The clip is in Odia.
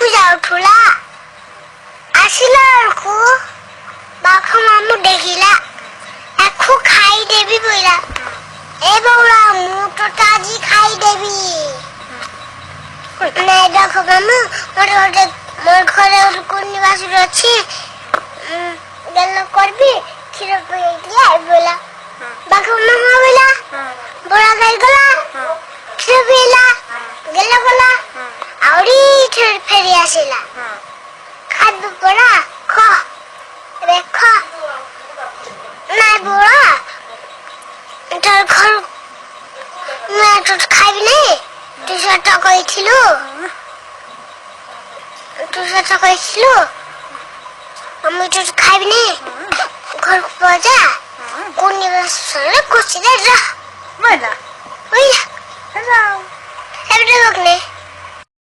ପୂଜା ଉଠୁଲା ଆସିଲା ବେଳକୁ ବାଘ ମାମୁଁ ଦେଖିଲା ଆଖୁ ଖାଇଦେବି ବୋଇଲା ଏ ବଉଳା ମୁଁ ତ ଆଜି ଖାଇଦେବି ନାଇଁ ଦେଖ ମାମୁଁ ମୋର ଘରେ ଗୋଟେ କୁନି ବାସୁରି ଅଛି ଗେଲ କରିବି କ୍ଷୀର ପିଇକି ବୋଇଲା ବାଘ ମାମୁଁ ବୋଇଲା ବড় ଗାଈ ଗଲା କ୍ଷୀର ପିଇଲା ଗେଲ କଲା ଆହୁରି ଫେରି ଆସିଲା ଖାଦ୍ୟ ପଡା ଖ ରେଖ ନାଇଁ ବড় তোর ঘর मैं খাইবি নাই তুই সেটা কইছিলু আমি তো খাইবি নাই ঘর পজা কোন সরে কোচিতে যা ময়লা ওই যাও এটা লোক নেই